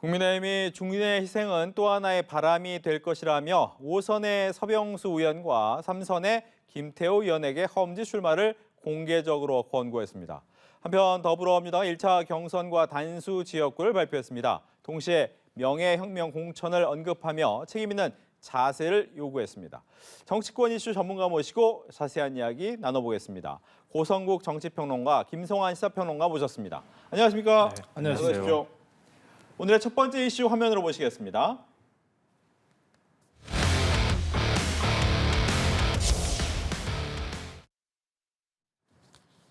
국민의힘이 중진의 희생은 또 하나의 바람이 될 것이라며 5선의 서병수 의원과 3선의 김태호 의원에게 험지 출마를 공개적으로 권고했습니다. 한편 더불어민주당은 1차 경선과 단수 지역구를 발표했습니다. 동시에 명예혁명 공천을 언급하며 책임 있는 자세를 요구했습니다. 정치권 이슈 전문가 모시고 자세한 이야기 나눠보겠습니다. 고성국 정치평론가, 김성환 시사평론가 모셨습니다. 안녕하십니까? 네, 안녕하세요. 오늘의 첫 번째 이슈 화면으로 보시겠습니다.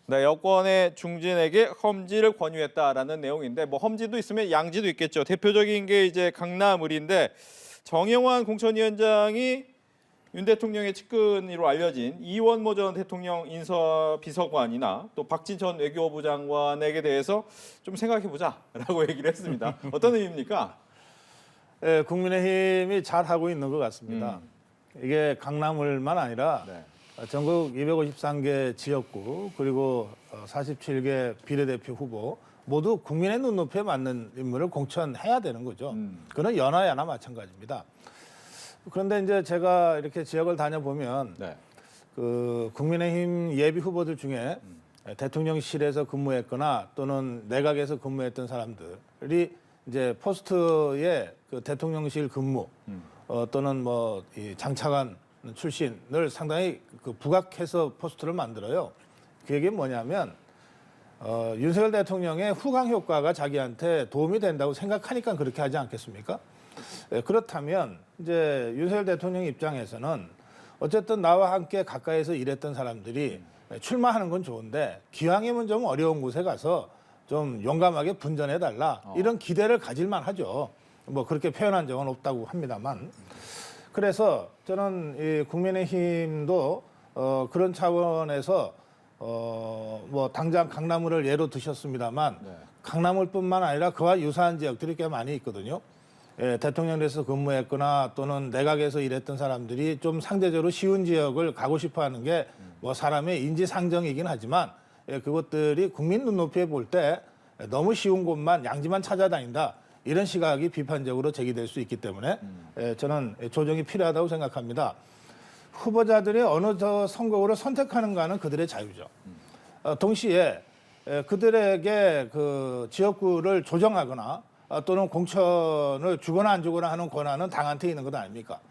네, 여권의 중진에게 험지를 권유했다라는 내용인데 험지도 있으면 양지도 있겠죠. 대표적인 게 이제 강남을인데 정영환 공천위원장이 윤 대통령의 측근으로 알려진 이원모 전 대통령 인사비서관이나 또 박진 전 외교부 장관에게 대해서 좀 생각해보자라고 얘기를 했습니다. 어떤 의미입니까? 네, 국민의힘이 잘하고 있는 것 같습니다. 이게 강남을만 아니라 네. 전국 253개 지역구 그리고 47개 비례대표 후보 모두 국민의 눈높이에 맞는 인물을 공천해야 되는 거죠. 그건 연하야나 마찬가지입니다. 그런데 이제 제가 이렇게 지역을 다녀보면 네. 그 국민의힘 예비 후보들 중에 대통령실에서 근무했거나 또는 내각에서 근무했던 사람들이 이제 포스트에 그 대통령실 근무 또는 뭐 이 장차관 출신을 상당히 그 부각해서 포스트를 만들어요. 그게 뭐냐면 윤석열 대통령의 후광 효과가 자기한테 도움이 된다고 생각하니까 그렇게 하지 않겠습니까? 그렇다면 이제 윤석열 대통령 입장에서는 어쨌든 나와 함께 가까이서 일했던 사람들이 출마하는 건 좋은데 기왕이면 좀 어려운 곳에 가서 좀 용감하게 분전해달라 이런 기대를 가질만 하죠. 뭐 그렇게 표현한 적은 없다고 합니다만. 그래서 저는 이 국민의힘도 그런 차원에서 뭐 당장 강남을을 예로 드셨습니다만 네. 강남을뿐만 아니라 그와 유사한 지역들이 꽤 많이 있거든요. 예, 대통령실에서 근무했거나 또는 내각에서 일했던 사람들이 좀 상대적으로 쉬운 지역을 가고 싶어하는 게 뭐 사람의 인지상정이긴 하지만 그것들이 국민 눈높이에 볼 때 너무 쉬운 곳만 양지만 찾아다닌다. 이런 시각이 비판적으로 제기될 수 있기 때문에 저는 조정이 필요하다고 생각합니다. 후보자들이 어느 선거구를 선택하는가는 그들의 자유죠. 동시에 그들에게 그 지역구를 조정하거나 또는 공천을 주거나 안 주거나 하는 권한은 당한테 있는 것 아닙니까?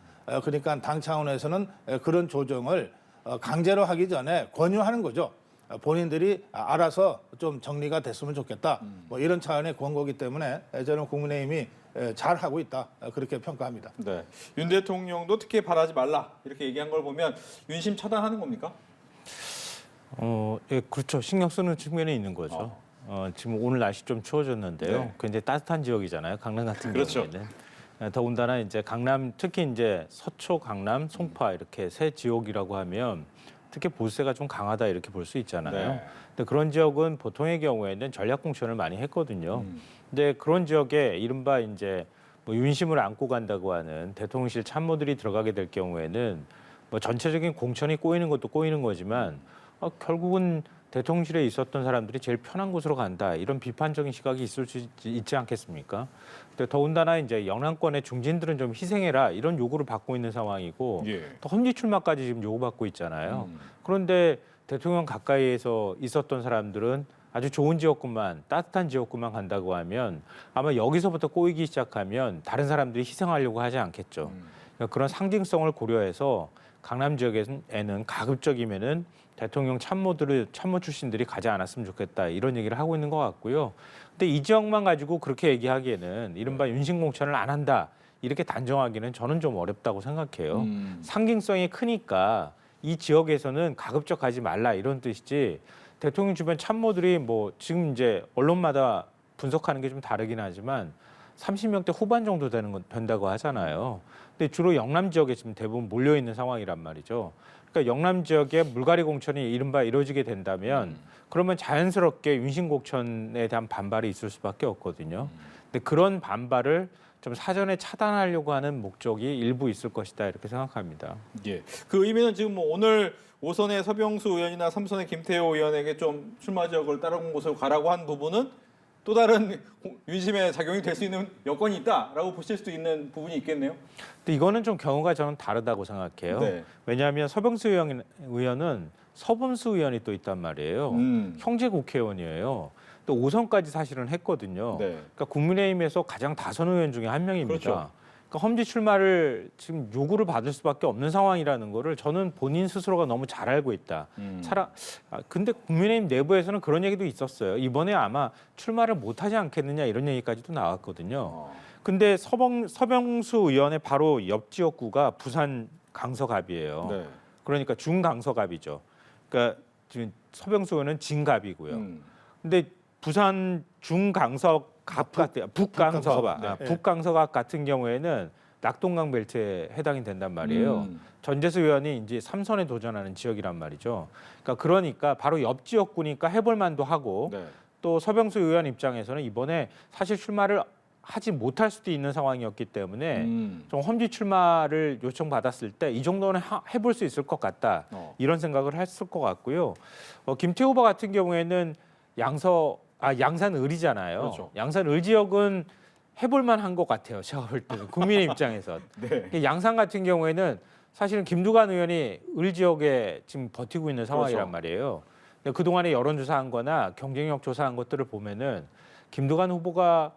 그러니까 당 차원에서는 그런 조정을 강제로 하기 전에 권유하는 거죠. 본인들이 알아서 좀 정리가 됐으면 좋겠다. 뭐 이런 차원의 권고이기 때문에 저는 국민의힘이 잘하고 있다. 그렇게 평가합니다. 네. 윤 대통령도 특히 바라지 말라 이렇게 얘기한 걸 보면 윤심 차단하는 겁니까? 예, 그렇죠. 신경 쓰는 측면이 있는 거죠. 지금 오늘 날씨 좀 추워졌는데요. 네. 굉장히 따뜻한 지역이잖아요. 강남 같은 그렇죠. 경우에는. 더군다나 이제 강남 특히 이제 서초, 강남, 송파 이렇게 세 지역이라고 하면 특히 보수세가 좀 강하다 이렇게 볼 수 있잖아요. 네. 근데 그런 지역은 보통의 경우에는 전략 공천을 많이 했거든요. 근데 그런 지역에 이른바 이제 뭐 윤심을 안고 간다고 하는 대통령실 참모들이 들어가게 될 경우에는 뭐 전체적인 공천이 꼬이는 것도 꼬이는 거지만 결국은 대통령실에 있었던 사람들이 제일 편한 곳으로 간다 이런 비판적인 시각이 있을 수 있지 않겠습니까? 근데 더군다나 이제 영남권의 중진들은 좀 희생해라 이런 요구를 받고 있는 상황이고 예. 또 험지 출마까지 지금 요구받고 있잖아요. 그런데 대통령 가까이에서 있었던 사람들은 아주 좋은 지역구만 따뜻한 지역구만 간다고 하면 아마 여기서부터 꼬이기 시작하면 다른 사람들이 희생하려고 하지 않겠죠. 그러니까 그런 상징성을 고려해서 강남 지역에는 가급적이면은 대통령 참모 출신들이 가지 않았으면 좋겠다 이런 얘기를 하고 있는 것 같고요. 근데 이 지역만 가지고 그렇게 얘기하기에는 이른바 윤심 공천을 안 한다 이렇게 단정하기는 저는 좀 어렵다고 생각해요. 상징성이 크니까 이 지역에서는 가급적 가지 말라 이런 뜻이지. 대통령 주변 참모들이 뭐 지금 이제 언론마다 분석하는 게 좀 다르긴 하지만 30명대 후반 정도 된다고 하잖아요. 근데 주로 영남 지역에 지금 대부분 몰려 있는 상황이란 말이죠. 그러니까 영남 지역에 물갈이 공천이 이른바 이루어지게 된다면 그러면 자연스럽게 윤심 공천에 대한 반발이 있을 수밖에 없거든요. 근데 그런 반발을 좀 사전에 차단하려고 하는 목적이 일부 있을 것이다 이렇게 생각합니다. 예. 그 의미는 지금 뭐 오늘 5선의 서병수 의원이나 3선의 김태호 의원에게 좀 출마 지역을 다른 곳으로 가라고 한 부분은 또 다른 윤심에 작용이 될 수 있는 여건이 있다라고 보실 수도 있는 부분이 있겠네요. 근데 이거는 좀 경우가 저는 다르다고 생각해요. 네. 왜냐하면 서병수 의원은 서범수 의원이 또 있단 말이에요. 형제 국회의원이에요. 또 5선까지 사실은 했거든요. 네. 그러니까 국민의힘에서 가장 다선 의원 중에 한 명입니다. 그렇죠. 그러니까 험지 출마를 지금 요구를 받을 수밖에 없는 상황이라는 거를 저는 본인 스스로가 너무 잘 알고 있다. 근데 국민의힘 내부에서는 그런 얘기도 있었어요. 이번에 아마 출마를 못하지 않겠느냐 이런 얘기까지도 나왔거든요. 근데 서병수 의원의 바로 옆 지역구가 부산 강서갑이에요. 네. 그러니까 중강서갑이죠. 그러니까 지금 서병수 의원은 진갑이고요. 근데 부산 중강서갑 같은 북강서갑, 네. 북강서갑 같은 경우에는 낙동강 벨트에 해당이 된단 말이에요. 전재수 의원이 이제 3선에 도전하는 지역이란 말이죠. 그러니까 바로 옆 지역구니까 해볼 만도 하고 네. 또 서병수 의원 입장에서는 이번에 사실 출마를 하지 못할 수도 있는 상황이었기 때문에 좀 험지 출마를 요청받았을 때 이 정도는 해볼 수 있을 것 같다. 이런 생각을 했을 것 같고요. 김태우 후보 같은 경우에는 양산 을이잖아요. 그렇죠. 양산 을 지역은 해볼 만한 것 같아요. 제가 볼 때는 국민의 입장에서. 네. 양산 같은 경우에는 사실은 김두관 의원이 을 지역에 지금 버티고 있는 상황이란 그렇죠. 말이에요. 근데 그동안에 여론조사한 거나 경쟁력 조사한 것들을 보면은 김두관 후보가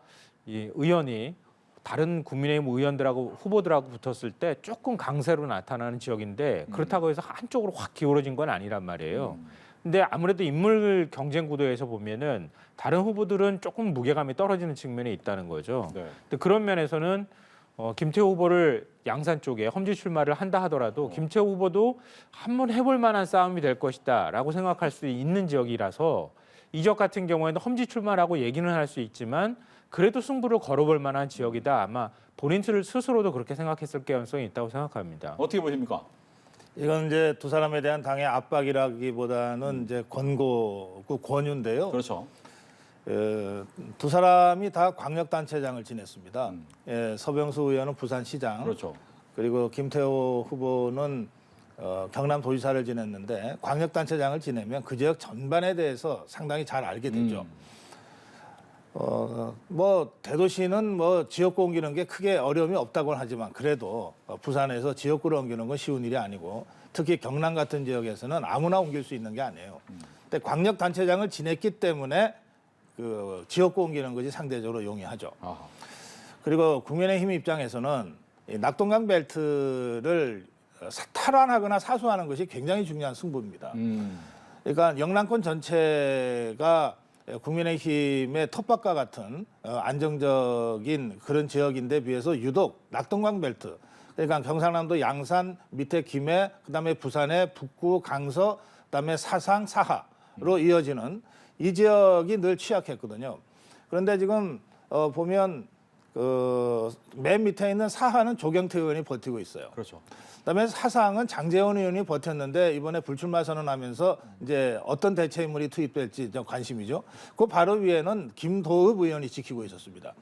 이 의원이 다른 국민의힘 의원들하고 후보들하고 붙었을 때 조금 강세로 나타나는 지역인데 그렇다고 해서 한쪽으로 확 기울어진 건 아니란 말이에요. 근데 아무래도 인물 경쟁 구도에서 보면은 다른 후보들은 조금 무게감이 떨어지는 측면이 있다는 거죠. 네. 근데 그런 면에서는 김태우 후보를 양산 쪽에 험지 출마를 한다 하더라도 김태우 후보도 한번 해볼 만한 싸움이 될 것이다라고 생각할 수 있는 지역이라서 이 지역 같은 경우에는 험지 출마라고 얘기는 할 수 있지만 그래도 승부를 걸어볼 만한 지역이다. 아마 본인 스스로도 그렇게 생각했을 가능성이 있다고 생각합니다. 어떻게 보십니까? 이건 이제 두 사람에 대한 당의 압박이라기보다는 이제 권유인데요. 그렇죠. 두 사람이 다 광역단체장을 지냈습니다. 서병수 의원은 부산시장, 그렇죠. 그리고 김태호 후보는 경남도지사를 지냈는데 광역단체장을 지내면 그 지역 전반에 대해서 상당히 잘 알게 되죠. 뭐 대도시는 뭐 지역구 옮기는 게 크게 어려움이 없다고 하지만 그래도 부산에서 지역구를 옮기는 건 쉬운 일이 아니고 특히 경남 같은 지역에서는 아무나 옮길 수 있는 게 아니에요. 근데 광역단체장을 지냈기 때문에 그 지역구 옮기는 것이 상대적으로 용이하죠. 아하. 그리고 국민의힘 입장에서는 이 낙동강 벨트를 탈환하거나 사수하는 것이 굉장히 중요한 승부입니다. 그러니까 영남권 전체가 국민의힘의 텃밭과 같은 안정적인 그런 지역인데 비해서 유독 낙동강 벨트, 그러니까 경상남도 양산 밑에 김해, 그다음에 부산의 북구, 강서, 그다음에 사상, 사하로 이어지는 이 지역이 늘 취약했거든요. 그런데 지금 보면 맨 밑에 있는 사하는 조경태 의원이 버티고 있어요. 그렇죠. 그다음에 사상은 장제원 의원이 버텼는데 이번에 불출마 선언하면서 이제 어떤 대체 인물이 투입될지 좀 관심이죠. 그 바로 위에는 김도읍 의원이 지키고 있었습니다.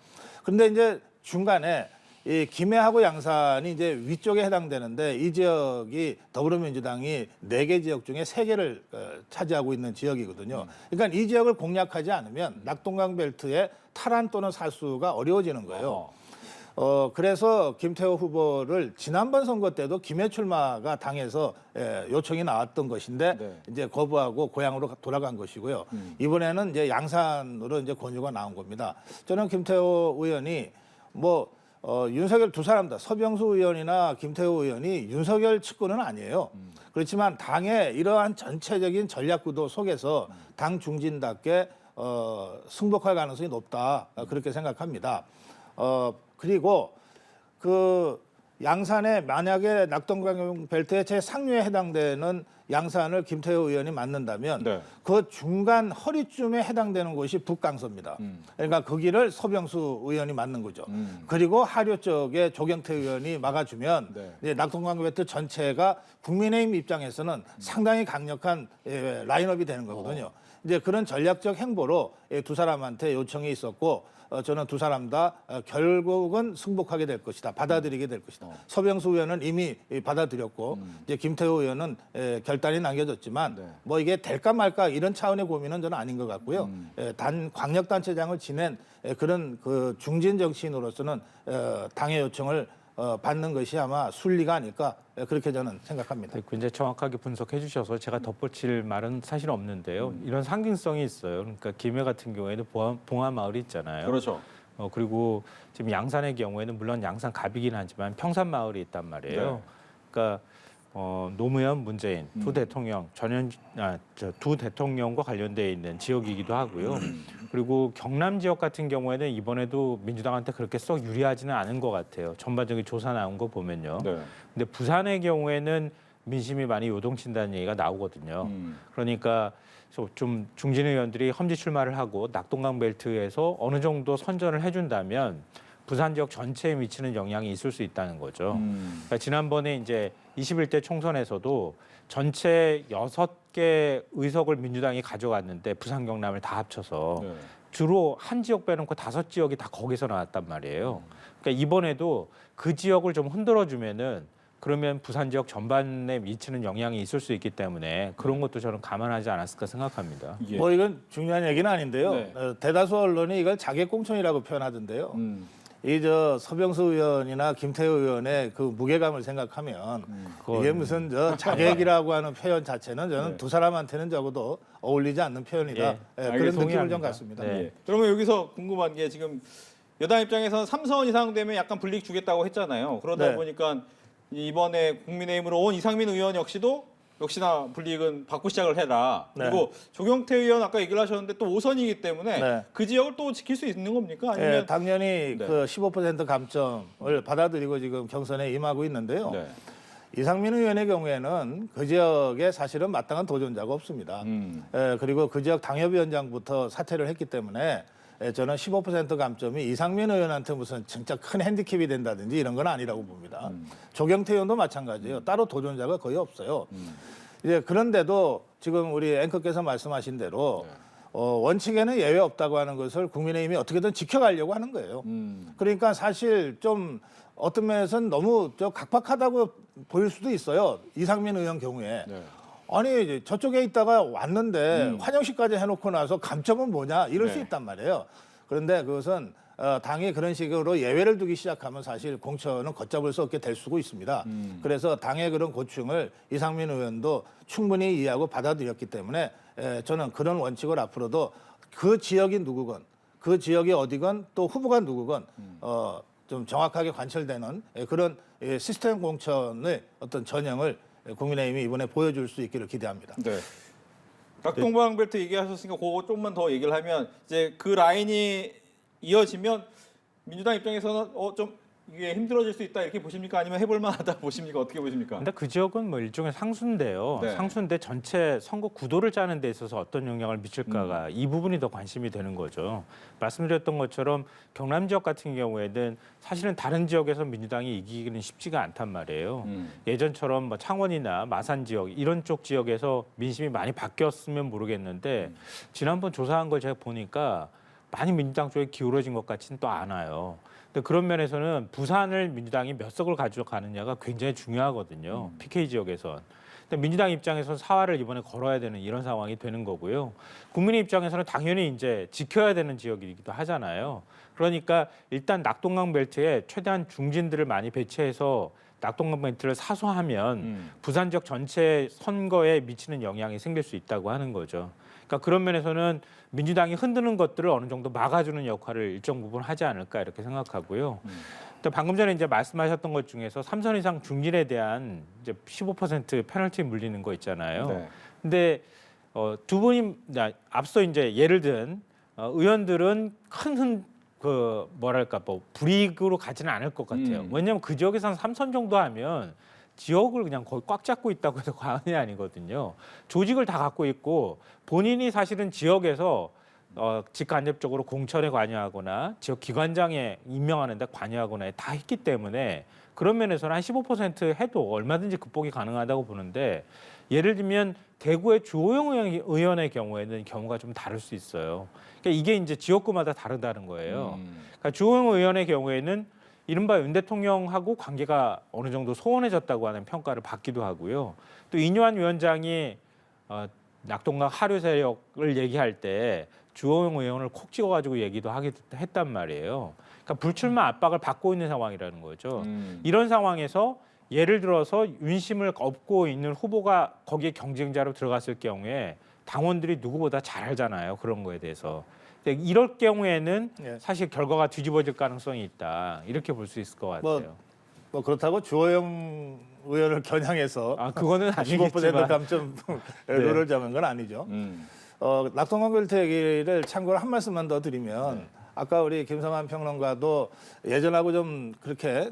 그런데 이제 중간에 이 김해하고 양산이 이제 위쪽에 해당되는데 이 지역이 더불어민주당이 4개 지역 중에 3개를 차지하고 있는 지역이거든요. 그러니까 이 지역을 공략하지 않으면 낙동강 벨트의 탈환 또는 사수가 어려워지는 거예요. 그래서 김태호 후보를 지난번 선거 때도 김해 출마가 당에서 요청이 나왔던 것인데 네. 이제 거부하고 고향으로 돌아간 것이고요. 이번에는 이제 양산으로 이제 권유가 나온 겁니다. 저는 김태호 의원이 뭐 윤석열 두 사람 다 서병수 의원이나 김태호 의원이 윤석열 측근은 아니에요. 그렇지만 당의 이러한 전체적인 전략 구도 속에서 당 중진답게 승복할 가능성이 높다 그렇게 생각합니다. 그리고 그 양산에 만약에 낙동강 벨트의 제상류에 해당되는 양산을 김태호 의원이 맡는다면 네. 그 중간 허리쯤에 해당되는 곳이 북강서입니다. 그러니까 그 길을 서병수 의원이 맡는 거죠. 그리고 하류 쪽에 조경태 의원이 막아주면 네. 이제 낙동강 벨트 전체가 국민의힘 입장에서는 상당히 강력한 라인업이 되는 거거든요. 이제 그런 전략적 행보로 두 사람한테 요청이 있었고 저는 두 사람 다 결국은 승복하게 될 것이다. 받아들이게 될 것이다. 서병수 의원은 이미 받아들였고 이제 김태호 의원은 결단이 남겨졌지만 네. 뭐 이게 될까 말까 이런 차원의 고민은 저는 아닌 것 같고요. 단 광역단체장을 지낸 그런 그 중진 정치인으로서는 당의 요청을 받는 것이 아마 순리가 아닐까 그렇게 저는 생각합니다. 네, 굉장히 정확하게 분석해 주셔서 제가 덧붙일 말은 사실 없는데요. 이런 상징성이 있어요. 그러니까 김해 같은 경우에는 봉화마을이 있잖아요. 그렇죠. 그리고 지금 양산의 경우에는 물론 양산 갑이긴 하지만 평산마을이 있단 말이에요. 네. 그러니까 노무현, 문재인 두 대통령 두 대통령과 관련되어 있는 지역이기도 하고요. 그리고 경남 지역 같은 경우에는 이번에도 민주당한테 그렇게 썩 유리하지는 않은 것 같아요. 전반적인 조사 나온 거 보면요. 네. 근데 부산의 경우에는 민심이 많이 요동친다는 얘기가 나오거든요. 그러니까 좀 중진 의원들이 험지 출마를 하고 낙동강 벨트에서 어느 정도 선전을 해준다면 부산 지역 전체에 미치는 영향이 있을 수 있다는 거죠. 그러니까 지난번에 이제 21대 총선에서도 전체 6개 의석을 민주당이 가져갔는데 부산 경남을 다 합쳐서 네. 주로 한 지역 빼놓고 5지역이 다 거기서 나왔단 말이에요. 그러니까 이번에도 그 지역을 좀 흔들어주면은 그러면 부산 지역 전반에 미치는 영향이 있을 수 있기 때문에 그런 것도 저는 감안하지 않았을까 생각합니다. 예. 뭐 이건 중요한 얘기는 아닌데요. 네. 대다수 언론이 이걸 자객공천이라고 표현하던데요. 이 저 서병수 의원이나 김태호 의원의 그 무게감을 생각하면 이게 무슨 저 자객이라고 하는 표현 자체는 저는 네. 두 사람한테는 적어도 어울리지 않는 표현이다. 예, 그런 알겠습니다. 느낌을 좀 동의합니다. 갖습니다. 네. 예. 그러면 여기서 궁금한 게 지금 여당 입장에서는 3선 이상 되면 약간 불이익 주겠다고 했잖아요. 그러다 네. 보니까 이번에 국민의힘으로 온 이상민 의원 역시나 불이익은 받고 시작을 해라. 네. 그리고 조경태 의원 아까 얘기를 하셨는데 또 5선이기 때문에 네. 그 지역을 또 지킬 수 있는 겁니까? 아니면 예, 당연히 네. 그 15% 감점을 받아들이고 지금 경선에 임하고 있는데요. 네. 이상민 의원의 경우에는 그 지역에 사실은 마땅한 도전자가 없습니다. 그리고 그 지역 당협위원장부터 사퇴를 했기 때문에 저는 15% 감점이 이상민 의원한테 무슨 진짜 큰 핸디캡이 된다든지 이런 건 아니라고 봅니다. 조경태 의원도 마찬가지예요. 따로 도전자가 거의 없어요. 이제 그런데도 지금 우리 앵커께서 말씀하신 대로 원칙에는 예외 없다고 하는 것을 국민의힘이 어떻게든 지켜가려고 하는 거예요. 그러니까 사실 좀 어떤 면에서는 너무 각박하다고 보일 수도 있어요. 이상민 의원 경우에. 네. 아니 저쪽에 있다가 왔는데 환영식까지 해놓고 나서 감점은 뭐냐 이럴 수 네. 있단 말이에요. 그런데 그것은 당이 그런 식으로 예외를 두기 시작하면 사실 공천은 걷잡을 수 없게 될 수가 있습니다. 그래서 당의 그런 고충을 이상민 의원도 충분히 이해하고 받아들였기 때문에 저는 그런 원칙을 앞으로도 그 지역이 누구건 그 지역이 어디건 또 후보가 누구건 좀 정확하게 관철되는 그런 시스템 공천의 어떤 전형을 국민의힘이 이번에 보여줄 수 있기를 기대합니다. 네. 낙동강 벨트 얘기하셨으니까 그거 조금만 더 얘기를 하면 이제 그 라인이 이어지면 민주당 입장에서는 좀 이게 힘들어질 수 있다 이렇게 보십니까? 아니면 해볼 만하다 보십니까? 어떻게 보십니까? 근데 그 지역은 뭐 일종의 상수인데요. 네. 상수인데 전체 선거 구도를 짜는 데 있어서 어떤 영향을 미칠까가 이 부분이 더 관심이 되는 거죠. 말씀드렸던 것처럼 경남 지역 같은 경우에는 사실은 다른 지역에서 민주당이 이기기는 쉽지가 않단 말이에요. 예전처럼 뭐 창원이나 마산 지역 이런 쪽 지역에서 민심이 많이 바뀌었으면 모르겠는데 지난번 조사한 걸 제가 보니까 많이 민주당 쪽에 기울어진 것 같지는 또 않아요. 근데 그런 면에서는 부산을 민주당이 몇 석을 가져가느냐가 굉장히 중요하거든요. PK 지역에선. 근데 민주당 입장에서는 사활을 이번에 걸어야 되는 이런 상황이 되는 거고요. 국민의 입장에서는 당연히 이제 지켜야 되는 지역이기도 하잖아요. 그러니까 일단 낙동강 벨트에 최대한 중진들을 많이 배치해서 낙동강 벨트를 사수하면 부산 지역 전체 선거에 미치는 영향이 생길 수 있다고 하는 거죠. 그러니까 그런 면에서는 민주당이 흔드는 것들을 어느 정도 막아주는 역할을 일정 부분 하지 않을까 이렇게 생각하고요. 또 방금 전에 이제 말씀하셨던 것 중에서 3선 이상 중진에 대한 이제 15% 페널티 물리는 거 있잖아요. 네. 근데 두 분이 앞서 이제 예를 든 의원들은 큰 불이익으로 가지는 않을 것 같아요. 왜냐하면 그 지역에서 한 3선 정도 하면 지역을 그냥 거의 꽉 잡고 있다고 해서 과언이 아니거든요. 조직을 다 갖고 있고 본인이 사실은 지역에서 직간접적으로 공천에 관여하거나 지역 기관장에 임명하는 데 관여하거나 다 했기 때문에 그런 면에서는 한 15% 해도 얼마든지 극복이 가능하다고 보는데 예를 들면 대구의 주호영 의원의 경우에는 경우가 좀 다를 수 있어요. 그러니까 이게 이제 지역구마다 다르다는 거예요. 그러니까 주호영 의원의 경우에는 이른바 윤 대통령하고 관계가 어느 정도 소원해졌다고 하는 평가를 받기도 하고요. 또 이뇨한 위원장이 낙동강 하류 세력을 얘기할 때 주호영 의원을 콕 찍어가지고 얘기도 했단 말이에요. 그러니까 불출마 압박을 받고 있는 상황이라는 거죠. 이런 상황에서 예를 들어서 윤심을 업고 있는 후보가 거기에 경쟁자로 들어갔을 경우에 당원들이 누구보다 잘 알잖아요. 그런 거에 대해서. 근데 이럴 경우에는 예. 사실 결과가 뒤집어질 가능성이 있다. 이렇게 볼 수 있을 것 같아요. 뭐 그렇다고 주호영 의원을 겨냥해서 그거는 15% 아니겠지만. 감점 룰을 정한 건 아니죠. 낙동강 벨트 얘기를 참고로 한 말씀만 더 드리면 아까 우리 김성환 평론가도 예전하고 좀 그렇게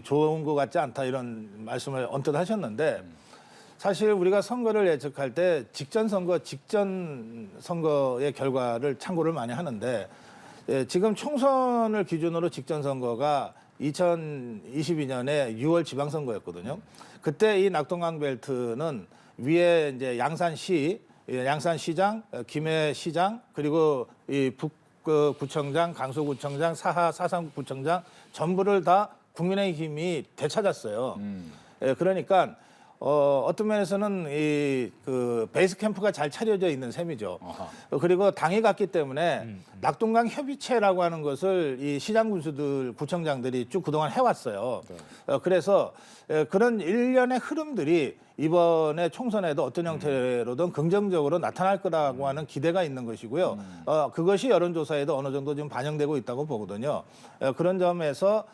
좋은 것 같지 않다 이런 말씀을 언뜻 하셨는데 사실 우리가 선거를 예측할 때 직전 선거의 결과를 참고를 많이 하는데 지금 총선을 기준으로 직전 선거가 2022년에 6월 지방선거였거든요. 그때 이 낙동강 벨트는 위에 이제 양산시장, 김해시장 그리고 이 북구청장, 강서구청장, 사상구청장 전부를 다 국민의힘이 되찾았어요. 그러니까 어떤 면에서는 그 베이스 캠프가 잘 차려져 있는 셈이죠. 그리고 당이 갔기 때문에 낙동강 협의체라고 하는 것을 이 시장 군수들, 구청장들이 쭉 그동안 해왔어요. 그래서 그런 일련의 흐름들이 이번에 총선에도 어떤 형태로든 긍정적으로 나타날 거라고 하는 기대가 있는 것이고요. 그것이 여론조사에도 어느 정도 지금 반영되고 있다고 보거든요. 그런 점에서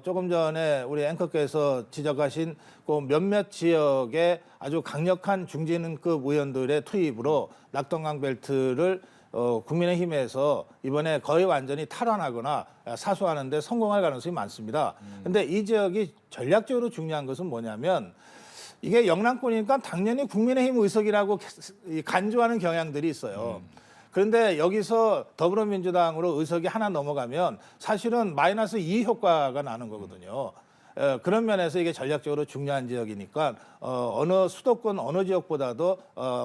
조금 전에 우리 앵커께서 지적하신 그 몇몇 지역의 아주 강력한 중진급 의원들의 투입으로 낙동강 벨트를 국민의힘에서 이번에 거의 완전히 탈환하거나 사수하는 데 성공할 가능성이 많습니다. 근데 이 지역이 전략적으로 중요한 것은 뭐냐면 이게 영남권이니까 당연히 국민의힘 의석이라고 간주하는 경향들이 있어요. 그런데 여기서 더불어민주당으로 의석이 하나 넘어가면 사실은 마이너스 2 효과가 나는 거거든요. 그런 면에서 이게 전략적으로 중요한 지역이니까 어느 수도권 어느 지역보다도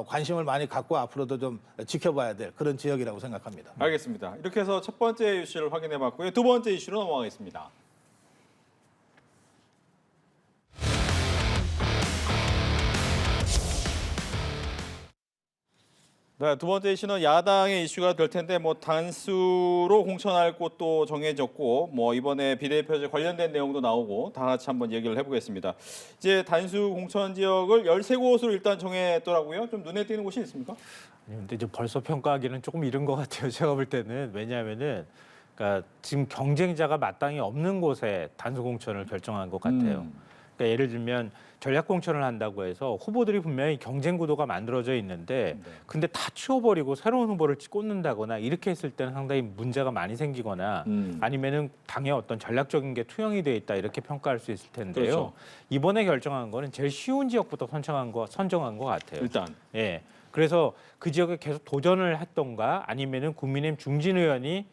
관심을 많이 갖고 앞으로도 좀 지켜봐야 될 그런 지역이라고 생각합니다. 알겠습니다. 이렇게 해서 첫 번째 이슈를 확인해봤고요. 두 번째 이슈로 넘어가겠습니다. 네, 두 번째 이슈는 야당의 이슈가 될 텐데 단수로 공천할 곳도 정해졌고 이번에 비례표제 관련된 내용도 나오고 다 같이 한번 얘기를 해보겠습니다. 이제 단수 공천 지역을 13곳으로 일단 정했더라고요. 좀 눈에 띄는 곳이 있습니까? 근데 이제 벌써 평가하기는 조금 이른 것 같아요. 제가 볼 때는 왜냐하면은 그러니까 지금 경쟁자가 마땅히 없는 곳에 단수 공천을 결정한 것 같아요. 그러니까 예를 들면 전략 공천을 한다고 해서 후보들이 분명히 경쟁 구도가 만들어져 있는데 근데 다 치워버리고 새로운 후보를 꽂는다거나 이렇게 했을 때는 상당히 문제가 많이 생기거나 아니면은 당의 어떤 전략적인 게 투영이 돼 있다 이렇게 평가할 수 있을 텐데요. 그렇죠. 이번에 결정한 거는 제일 쉬운 지역부터 선정한 것 같아요. 일단. 예. 그래서 그 지역에 계속 도전을 했던가 아니면은 국민의힘 중진 의원이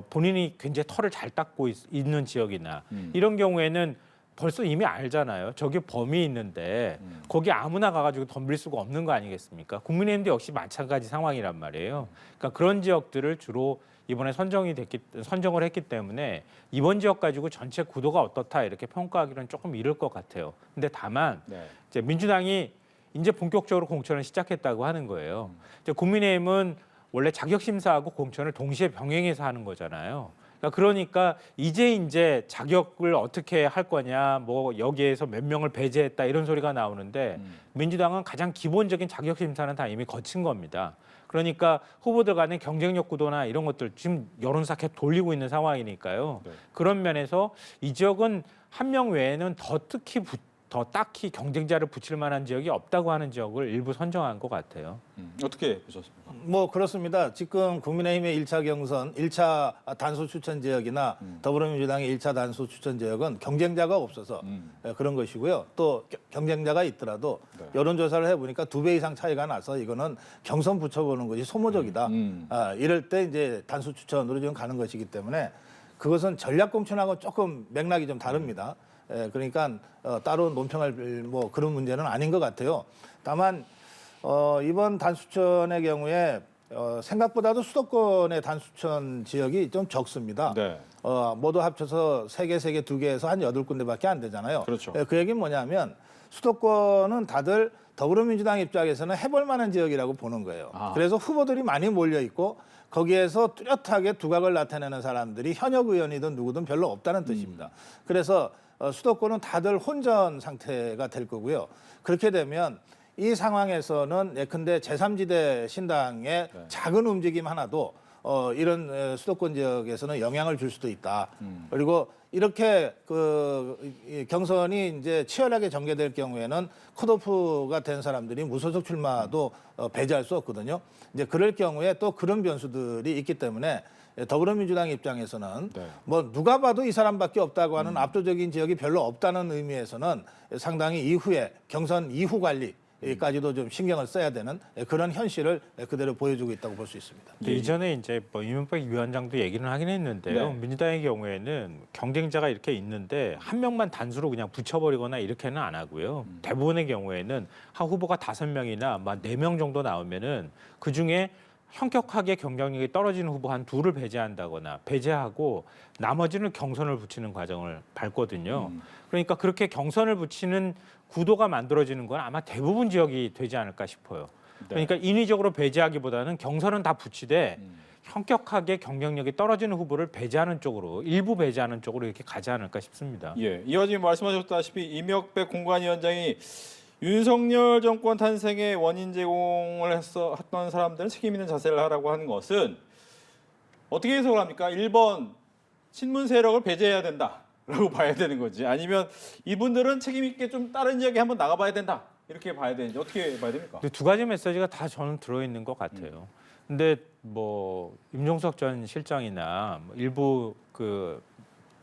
본인이 굉장히 털을 잘 닦고 있는 지역이나 이런 경우에는 벌써 이미 알잖아요. 저기 범위 있는데 거기 아무나 가가지고 덤빌 수가 없는 거 아니겠습니까? 국민의힘도 역시 마찬가지 상황이란 말이에요. 그러니까 그런 지역들을 주로 이번에 선정을 했기 때문에 이번 지역 가지고 전체 구도가 어떻다 이렇게 평가하기는 조금 이를 것 같아요. 근데 다만 이제 민주당이 이제 본격적으로 공천을 시작했다고 하는 거예요. 이제 국민의힘은 원래 자격 심사하고 공천을 동시에 병행해서 하는 거잖아요. 그러니까 이제 자격을 어떻게 할 거냐, 여기에서 몇 명을 배제했다 이런 소리가 나오는데 민주당은 가장 기본적인 자격 심사는 다 이미 거친 겁니다. 그러니까 후보들 간의 경쟁력 구도나 이런 것들 지금 여론사 계속 돌리고 있는 상황이니까요. 그런 면에서 이 지역은 한 명 외에는 더 딱히 경쟁자를 붙일 만한 지역이 없다고 하는 지역을 일부 선정한 것 같아요. 어떻게 보셨습니까? 그렇습니다. 지금 국민의힘의 1차 경선, 1차 단수 추천 지역이나 더불어민주당의 1차 단수 추천 지역은 경쟁자가 없어서 그런 것이고요. 또 경쟁자가 있더라도 여론조사를 해보니까 2배 이상 차이가 나서 이거는 경선 붙여보는 것이 소모적이다. 이럴 때 이제 단수 추천으로 지금 가는 것이기 때문에 그것은 전략 공천하고 조금 맥락이 좀 다릅니다. 그러니까 따로 논평할 뭐 그런 문제는 아닌 것 같아요. 다만 이번 단수천의 경우에 생각보다도 수도권의 단수천 지역이 좀 적습니다. 네. 모두 합쳐서 3개, 2개에서 한 8군데밖에 안 되잖아요. 그렇죠. 그 얘기는 뭐냐면 수도권은 다들 더불어민주당 입장에서는 해볼 만한 지역이라고 보는 거예요. 아. 그래서 후보들이 많이 몰려 있고 거기에서 뚜렷하게 두각을 나타내는 사람들이 현역 의원이든 누구든 별로 없다는 뜻입니다. 그래서 수도권은 다들 혼전 상태가 될 거고요. 그렇게 되면 이 상황에서는 예컨대 제3지대 신당의 작은 움직임 하나도 이런 수도권 지역에서는 영향을 줄 수도 있다. 그리고 이렇게 이 경선이 이제 치열하게 전개될 경우에는 컷오프가 된 사람들이 무소속 출마도 배제할 수 없거든요. 이제 그럴 경우에 또 그런 변수들이 있기 때문에 더불어민주당 입장에서는 네. 뭐 누가 봐도 이 사람밖에 없다고 하는 압도적인 지역이 별로 없다는 의미에서는 상당히 이후에 경선 이후 관리까지도 좀 신경을 써야 되는 그런 현실을 그대로 보여주고 있다고 볼 수 있습니다. 이전에 이제 뭐 이명박 위원장도 얘기는 하긴 했는데요. 네. 민주당의 경우에는 경쟁자가 이렇게 있는데 한 명만 단수로 그냥 붙여버리거나 이렇게는 안 하고요. 대부분의 경우에는 한 후보가 5명이나 막 4명 정도 나오면은 그 중에 현격하게 경쟁력이 떨어지는 후보 한 2를 배제한다거나 배제하고 나머지는 경선을 붙이는 과정을 밟거든요. 그러니까 그렇게 경선을 붙이는 구도가 만들어지는 건 아마 대부분 지역이 되지 않을까 싶어요. 그러니까 인위적으로 배제하기보다는 경선은 다 붙이되 현격하게 경쟁력이 떨어지는 후보를 배제하는 쪽으로 일부 배제하는 쪽으로 이렇게 가지 않을까 싶습니다. 예, 이어지면 말씀하셨다시피 이명백 공관위원장이 윤석열 정권 탄생의 원인 제공을 했던 사람들은 책임 있는 자세를 하라고 하는 것은 어떻게 해석을 합니까? 1번 친문 세력을 배제해야 된다라고 봐야 되는 건지 아니면 이분들은 책임 있게 좀 다른 지역에 한번 나가봐야 된다 이렇게 봐야 되는지 어떻게 봐야 됩니까? 근데 두 가지 메시지가 다 저는 들어있는 것 같아요. 근데 뭐 임종석 전 실장이나 뭐 일부 그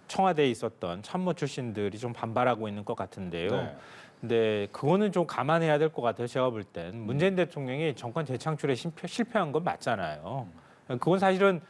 청와대에 있었던 참모 출신들이 좀 반발하고 있는 것 같은데요. 네. 근데 그거는 좀 감안해야 될 것 같아요. 제가 볼 땐 문재인 대통령이 정권 재창출에 실패한 건 맞잖아요. 그건 사실은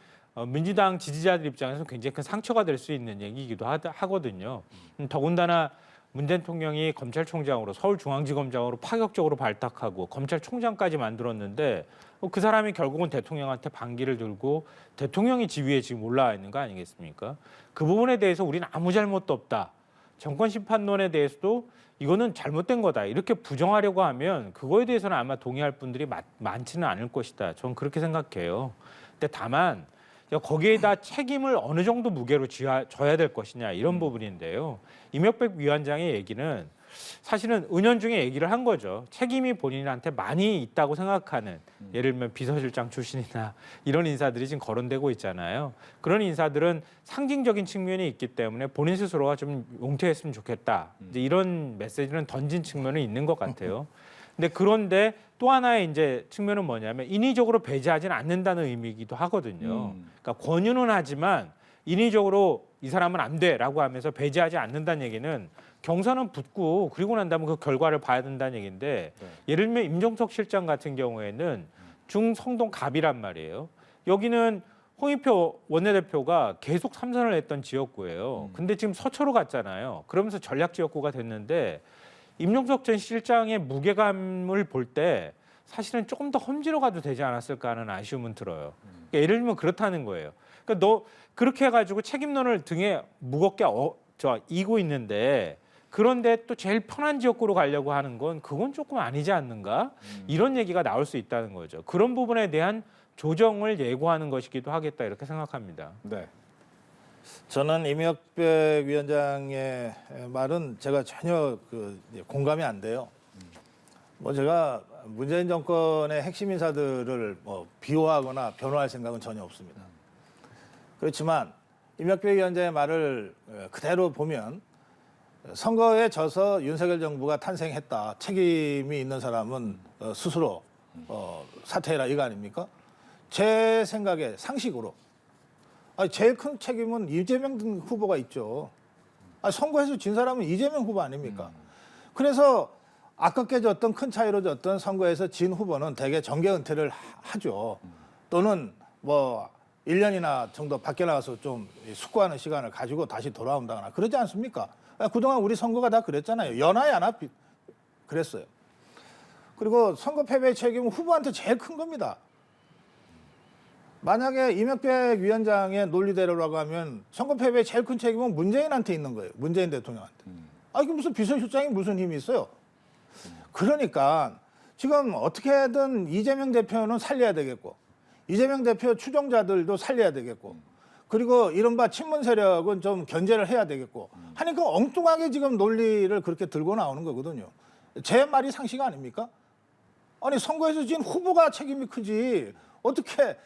민주당 지지자들 입장에서 굉장히 큰 상처가 될 수 있는 얘기이기도 하거든요. 더군다나 문 대통령이 검찰총장으로 서울중앙지검장으로 파격적으로 발탁하고 검찰총장까지 만들었는데 그 사람이 결국은 대통령한테 반기를 들고 대통령이 지위에 지금 올라와 있는 거 아니겠습니까? 그 부분에 대해서 우리는 아무 잘못도 없다. 정권 심판론에 대해서도 이거는 잘못된 거다. 이렇게 부정하려고 하면 그거에 대해서는 아마 동의할 분들이 많지는 않을 것이다. 저는 그렇게 생각해요. 근데 다만 거기에다 책임을 어느 정도 무게로 져야 될 것이냐 이런 부분인데요. 이명백 위원장의 얘기는 사실은 은연중에 얘기를 한 거죠. 책임이 본인한테 많이 있다고 생각하는 예를 들면 비서실장 출신이나 이런 인사들이 지금 거론되고 있잖아요. 그런 인사들은 상징적인 측면이 있기 때문에 본인 스스로가 좀 용퇴했으면 좋겠다. 이제 이런 메시지는 던진 측면은 있는 것 같아요. 그런데 또 하나의 이제 측면은 뭐냐면 인위적으로 배제하지는 않는다는 의미이기도 하거든요. 그러니까 권유는 하지만 인위적으로 이 사람은 안 돼라고 하면서 배제하지 않는다는 얘기는 경선은 붙고 그리고 난 다음에 그 결과를 봐야 된다는 얘기인데 예를 들면 임종석 실장 같은 경우에는 중성동 갑이란 말이에요. 여기는 홍익표 원내대표가 계속 삼선을 했던 지역구예요. 근데 지금 서초로 갔잖아요. 그러면서 전략 지역구가 됐는데 임종석 전 실장의 무게감을 볼 때 사실은 조금 더 험지로 가도 되지 않았을까 하는 아쉬움은 들어요. 그러니까 예를 들면 그렇다는 거예요. 그러니까 너 그렇게 해가지고 책임론을 등에 무겁게 이고 있는데 그런데 또 제일 편한 지역구로 가려고 하는 건 그건 조금 아니지 않는가? 이런 얘기가 나올 수 있다는 거죠. 그런 부분에 대한 조정을 예고하는 것이기도 하겠다 이렇게 생각합니다. 네. 저는 이명백 위원장의 말은 제가 전혀 공감이 안 돼요. 뭐 제가 문재인 정권의 핵심 인사들을 뭐 비호하거나 변호할 생각은 전혀 없습니다. 그렇지만 이명백 위원장의 말을 그대로 보면 선거에 져서 윤석열 정부가 탄생했다. 책임이 있는 사람은 스스로 사퇴해라 이거 아닙니까? 제 생각에 상식으로 제일 큰 책임은 이재명 후보가 있죠. 선거에서 진 사람은 이재명 후보 아닙니까? 그래서 아깝게 졌던 큰 차이로 졌던 선거에서 진 후보는 대개 정계 은퇴를 하죠. 또는 뭐 1년이나 정도 밖에 나가서 좀 숙고하는 시간을 가지고 다시 돌아온다거나 그러지 않습니까? 그동안 우리 선거가 다 그랬잖아요. 연하야나 그랬어요. 그리고 선거 패배의 책임은 후보한테 제일 큰 겁니다. 만약에 이명박 위원장의 논리대로라고 하면 선거 패배의 제일 큰 책임은 문재인한테 있는 거예요. 문재인 대통령한테. 이게 무슨 비서실장이 무슨 힘이 있어요? 그러니까 지금 어떻게든 이재명 대표는 살려야 되겠고 이재명 대표 추종자들도 살려야 되겠고 그리고 이른바 친문 세력은 좀 견제를 해야 되겠고 하니까 엉뚱하게 지금 논리를 그렇게 들고 나오는 거거든요. 제 말이 상식 아닙니까? 아니 선거에서 지금 후보가 책임이 크지 어떻게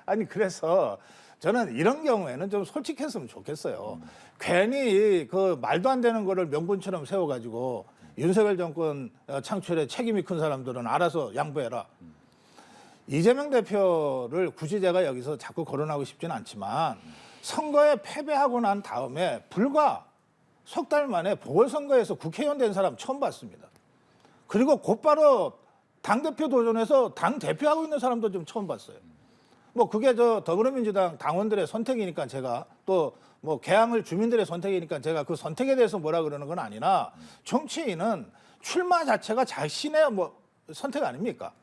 아니 그래서 저는 이런 경우에는 좀 솔직했으면 좋겠어요. 괜히 그 말도 안 되는 거를 명분처럼 세워가지고 윤석열 정권 창출에 책임이 큰 사람들은 알아서 양보해라. 이재명 대표를 굳이 제가 여기서 자꾸 거론하고 싶지는 않지만 선거에 패배하고 난 다음에 불과 석 달 만에 보궐선거에서 국회의원 된 사람 처음 봤습니다. 그리고 곧바로 당대표 도전해서 당대표하고 있는 사람도 좀 처음 봤어요. 뭐 그게 저 더불어민주당 당원들의 선택이니까 제가 또 뭐 개항을 주민들의 선택이니까 제가 그 선택에 대해서 뭐라 그러는 건 아니나 정치인은 출마 자체가 자신의 뭐 선택 아닙니까?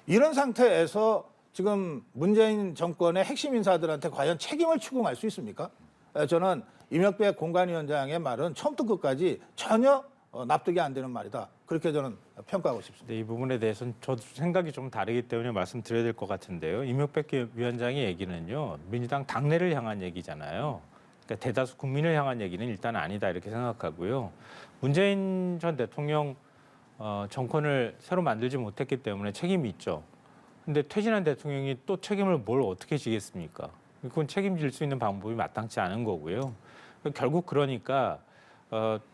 이런 상태에서 지금 문재인 정권의 핵심 인사들한테 과연 책임을 추궁할 수 있습니까? 저는 이명박 공관위원장의 말은 처음부터 끝까지 전혀 납득이 안 되는 말이다. 그렇게 저는 평가하고 싶습니다. 네, 이 부분에 대해서는 저도 생각이 좀 다르기 때문에 말씀드려야 될 것 같은데요. 이명박 위원장의 얘기는요. 민주당 당내를 향한 얘기잖아요. 그러니까 대다수 국민을 향한 얘기는 일단 아니다 이렇게 생각하고요. 문재인 전 대통령 정권을 새로 만들지 못했기 때문에 책임이 있죠. 근데 퇴진한 대통령이 또 책임을 뭘 어떻게 지겠습니까? 그건 책임질 수 있는 방법이 마땅치 않은 거고요. 결국 그러니까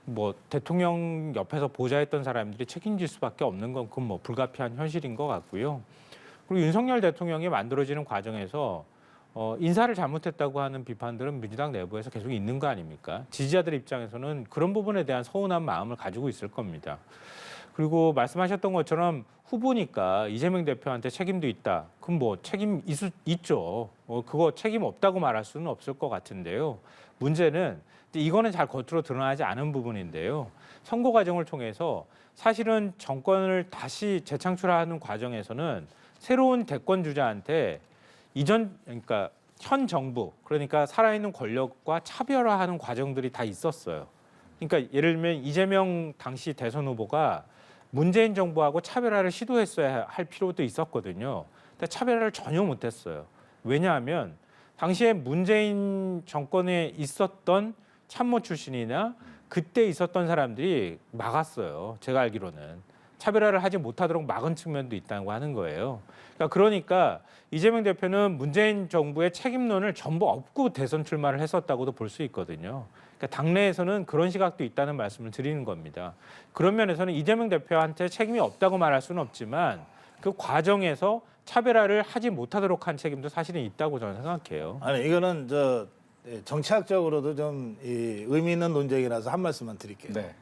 뭐 대통령 옆에서 보좌했던 사람들이 책임질 수밖에 없는 건 그건 뭐 불가피한 현실인 것 같고요. 그리고 윤석열 대통령이 만들어지는 과정에서 인사를 잘못했다고 하는 비판들은 민주당 내부에서 계속 있는 거 아닙니까? 지지자들 입장에서는 그런 부분에 대한 서운한 마음을 가지고 있을 겁니다. 그리고 말씀하셨던 것처럼 후보니까 이재명 대표한테 책임도 있다. 그럼 뭐 책임 있죠. 그거 책임 없다고 말할 수는 없을 것 같은데요. 문제는 이거는 잘 겉으로 드러나지 않은 부분인데요. 선거 과정을 통해서 사실은 정권을 다시 재창출하는 과정에서는 새로운 대권 주자한테 그러니까 현 정부, 그러니까 살아있는 권력과 차별화하는 과정들이 다 있었어요. 그러니까 예를 들면 이재명 당시 대선 후보가 문재인 정부하고 차별화를 시도했어야 할 필요도 있었거든요. 근데 차별화를 전혀 못했어요. 왜냐하면 당시에 문재인 정권에 있었던 참모 출신이나 그때 있었던 사람들이 막았어요. 제가 알기로는. 차별화를 하지 못하도록 막은 측면도 있다고 하는 거예요. 그러니까 이재명 대표는 문재인 정부의 책임론을 전부 업고 대선 출마를 했었다고도 볼 수 있거든요. 그러니까 당내에서는 그런 시각도 있다는 말씀을 드리는 겁니다. 그런 면에서는 이재명 대표한테 책임이 없다고 말할 수는 없지만 그 과정에서 차별화를 하지 못하도록 한 책임도 사실은 있다고 저는 생각해요. 아니 이거는 저 정치학적으로도 좀 의미 있는 논쟁이라서 한 말씀만 드릴게요. 네.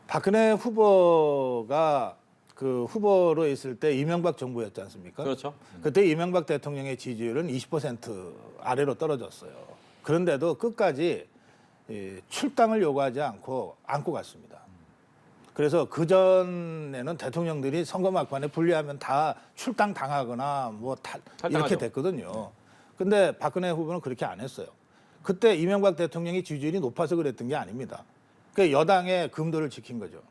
박근혜 후보가 그 후보로 있을 때 이명박 정부였지 않습니까? 그렇죠. 그때 이명박 대통령의 지지율은 20% 아래로 떨어졌어요. 그런데도 끝까지 출당을 요구하지 않고 안고 갔습니다. 그래서 그전에는 대통령들이 선거 막판에 불리하면 다 출당 당하거나 뭐 이렇게 됐거든요. 근데 박근혜 후보는 그렇게 안 했어요. 그때 이명박 대통령이 지지율이 높아서 그랬던 게 아닙니다. 그 여당의 금도를 지킨 거죠.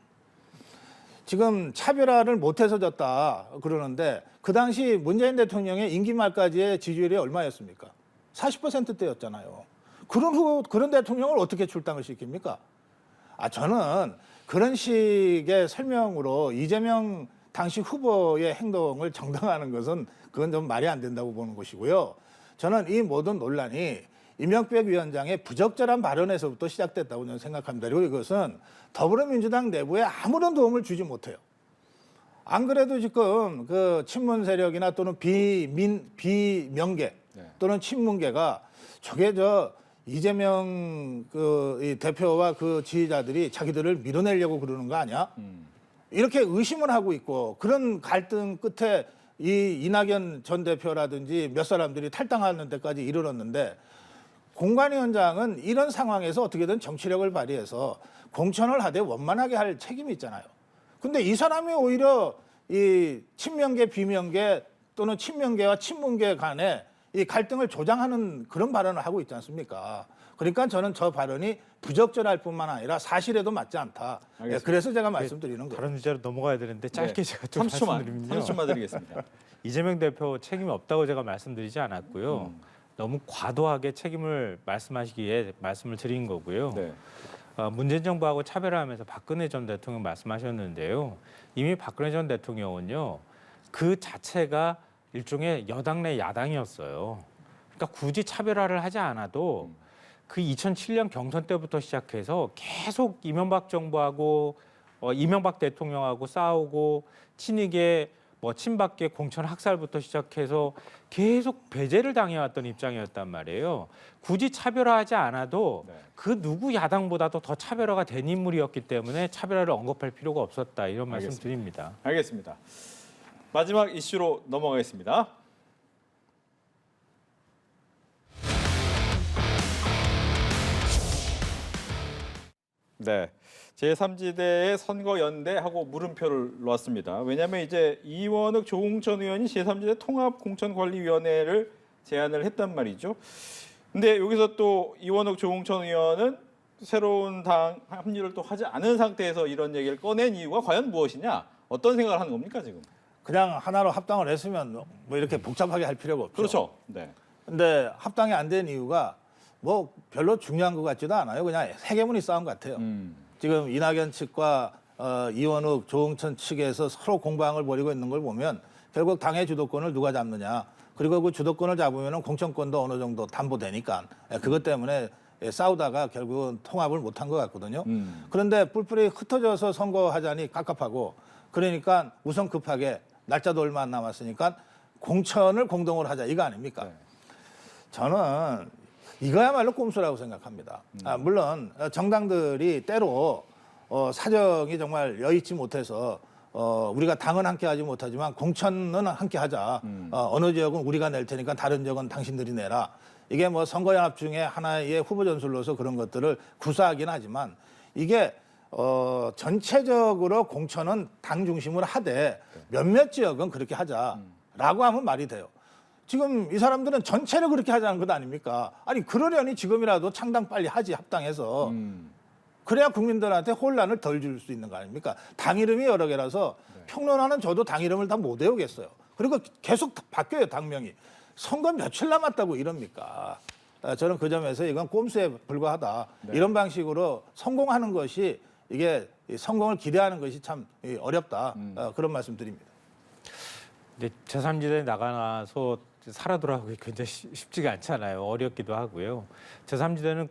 지금 차별화를 못해서 졌다 그러는데 그 당시 문재인 대통령의 임기 말까지의 지지율이 얼마였습니까? 40%대였잖아요. 그런 대통령을 어떻게 출당을 시킵니까? 저는 그런 식의 설명으로 이재명 당시 후보의 행동을 정당화하는 것은 그건 좀 말이 안 된다고 보는 것이고요. 저는 이 모든 논란이 이명박 위원장의 부적절한 발언에서부터 시작됐다고 저는 생각합니다. 그리고 이것은 더불어민주당 내부에 아무런 도움을 주지 못해요. 안 그래도 지금 그 친문 세력이나 또는 비명계 또는 친문계가 저게 이재명 이 대표와 그 지지자들이 자기들을 밀어내려고 그러는 거 아니야? 이렇게 의심을 하고 있고 그런 갈등 끝에 이 이낙연 전 대표라든지 몇 사람들이 탈당하는 데까지 이르렀는데 공관위원장은 이런 상황에서 어떻게든 정치력을 발휘해서 공천을 하되 원만하게 할 책임이 있잖아요. 근데 이 사람이 오히려 이 친명계, 비명계 또는 친명계와 친문계 간에 이 갈등을 조장하는 그런 발언을 하고 있지 않습니까? 그러니까 저는 저 발언이 부적절할 뿐만 아니라 사실에도 맞지 않다. 예, 그래서 제가 말씀드리는 거예요. 다른 주제로 넘어가야 되는데 짧게 제가 좀 30초만, 말씀드리면요. 30초만 드리겠습니다. 이재명 대표 책임이 없다고 제가 말씀드리지 않았고요. 너무 과도하게 책임을 말씀하시기에 말씀을 드린 거고요. 네. 문재인 정부하고 차별화하면서 박근혜 전 대통령 말씀하셨는데요. 이미 박근혜 전 대통령은요. 그 자체가 일종의 여당 내 야당이었어요. 그러니까 굳이 차별화를 하지 않아도 그 2007년 경선 때부터 시작해서 계속 이명박 정부하고 이명박 대통령하고 싸우고 친이계 뭐 친박계 공천 학살부터 시작해서 계속 배제를 당해왔던 입장이었단 말이에요. 굳이 차별화하지 않아도 네. 그 누구 야당보다도 더 차별화가 된 인물이었기 때문에 차별화를 언급할 필요가 없었다 이런 말씀 알겠습니다. 드립니다. 알겠습니다. 마지막 이슈로 넘어가겠습니다. 네, 제3지대의 선거연대하고 물음표를 놓았습니다. 왜냐하면 이제 이원욱, 조홍천 의원이 제3지대 통합공천관리위원회를 제안을 했단 말이죠. 근데 여기서 또 이원욱, 조홍천 의원은 새로운 당 합류를 또 하지 않은 상태에서 이런 얘기를 꺼낸 이유가 과연 무엇이냐? 어떤 생각을 하는 겁니까 지금? 그냥 하나로 합당을 했으면 뭐 이렇게 복잡하게 할 필요가 없죠. 그렇죠. 네. 근데 합당이 안 된 이유가 뭐 별로 중요한 것 같지도 않아요. 그냥 세계문이 싸움 같아요. 지금 이낙연 측과 이원욱, 조홍천 측에서 서로 공방을 벌이고 있는 걸 보면 결국 당의 주도권을 누가 잡느냐. 그리고 그 주도권을 잡으면 공천권도 어느 정도 담보되니까 그것 때문에 싸우다가 결국은 통합을 못한 것 같거든요. 그런데 뿔뿔이 흩어져서 선거하자니 깝깝하고 그러니까 우선 급하게 날짜도 얼마 안 남았으니까 공천을 공동으로 하자 이거 아닙니까? 네. 저는 이거야말로 꼼수라고 생각합니다. 물론 정당들이 때로 사정이 정말 여의치 못해서 우리가 당은 함께 하지 못하지만 공천은 함께 하자. 어느 지역은 우리가 낼 테니까 다른 지역은 당신들이 내라. 이게 뭐 선거연합 중에 하나의 후보 전술로서 그런 것들을 구사하긴 하지만 이게 전체적으로 공천은 당 중심으로 하되 몇몇 지역은 그렇게 하자라고 하면 말이 돼요. 지금 이 사람들은 전체를 그렇게 하자는 것 아닙니까? 아니 그러려니 지금이라도 창당 빨리 하지 합당해서 그래야 국민들한테 혼란을 덜 줄 수 있는 거 아닙니까? 당 이름이 여러 개라서 평론하는 저도 당 이름을 다 못 외우겠어요. 그리고 계속 바뀌어요 당명이. 선거 며칠 남았다고 이럽니까? 저는 그 점에서 이건 꼼수에 불과하다. 이런 방식으로 성공하는 것이 이게 성공을 기대하는 것이 참 어렵다. 그런 말씀 드립니다. 근데 제3지대에 나가서 살아 돌아오기 굉장히 쉽지가 않잖아요. 어렵기도 하고요. 제3지대는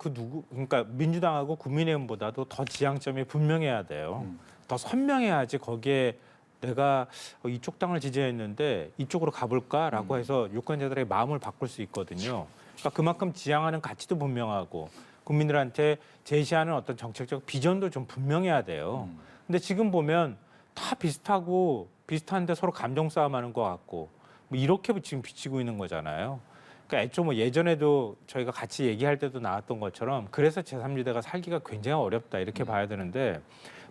그러니까 민주당하고 국민의힘보다도 더 지향점이 분명해야 돼요. 더 선명해야지 거기에 내가 이쪽 당을 지지했는데 이쪽으로 가볼까라고 해서 유권자들의 마음을 바꿀 수 있거든요. 그러니까 그만큼 지향하는 가치도 분명하고 국민들한테 제시하는 어떤 정책적 비전도 좀 분명해야 돼요. 근데 지금 보면 다 비슷하고 비슷한데 서로 감정 싸움하는 것 같고 뭐 이렇게 지금 비치고 있는 거잖아요. 그러니까 애초 뭐 예전에도 저희가 같이 얘기할 때도 나왔던 것처럼 그래서 제3지대가 살기가 굉장히 어렵다 이렇게 봐야 되는데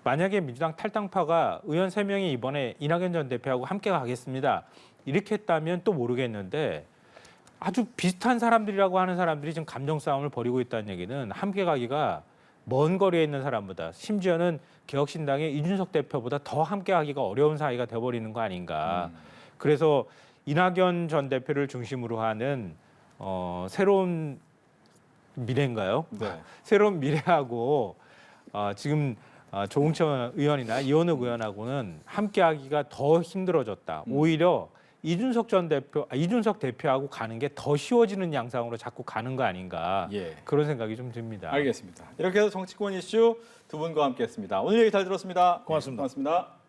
만약에 민주당 탈당파가 의원 3명이 이번에 이낙연 전 대표하고 함께 가겠습니다. 이렇게 했다면 또 모르겠는데 아주 비슷한 사람들이라고 하는 사람들이 지금 감정 싸움을 벌이고 있다는 얘기는 함께 가기가 먼 거리에 있는 사람보다 심지어는 개혁신당의 이준석 대표보다 더 함께 하기가 어려운 사이가 돼버리는 거 아닌가. 그래서 이낙연 전 대표를 중심으로 하는 새로운 미래인가요? 네. 새로운 미래하고 지금 조홍천 의원이나 이원욱 의원하고는 함께하기가 더 힘들어졌다. 오히려 이준석 대표하고 가는 게 더 쉬워지는 양상으로 자꾸 가는 거 아닌가. 예. 그런 생각이 좀 듭니다. 알겠습니다. 이렇게 해서 정치권 이슈 두 분과 함께했습니다. 오늘 얘기 잘 들었습니다. 고맙습니다. 고맙습니다.